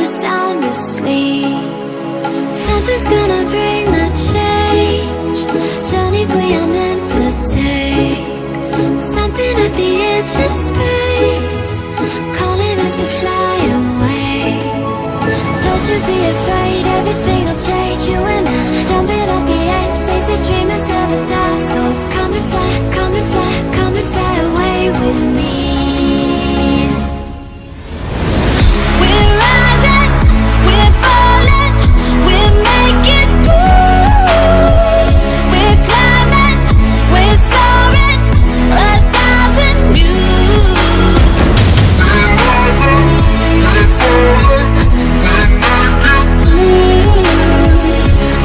sound asleep. Something's gonna bring the change. Journeys we are meant to take. Something at the edge of space, calling us to fly away. Don't you be afraid, everything will change. You and I, jumping off the edge. They say dreamers never die. So come and fly, come and fly, come and fly away with me. We're rising, we're falling, we're making moves. We're climbing, we're soaring, 1,000 views. We're rising, we're falling, we're making moves.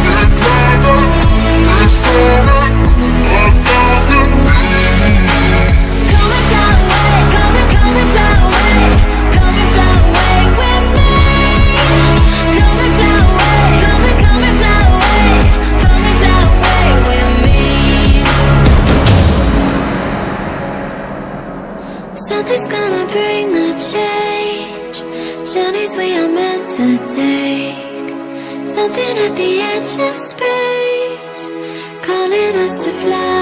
We're climbing, we're soaring, 1,000 views. Come and fly away, come and fly away, come and fly away with me. Come and fly away, come and fly away, come and fly away with me. Something's gonna bring the change. Journeys we are meant to take. Something at the edge of space, calling us to fly.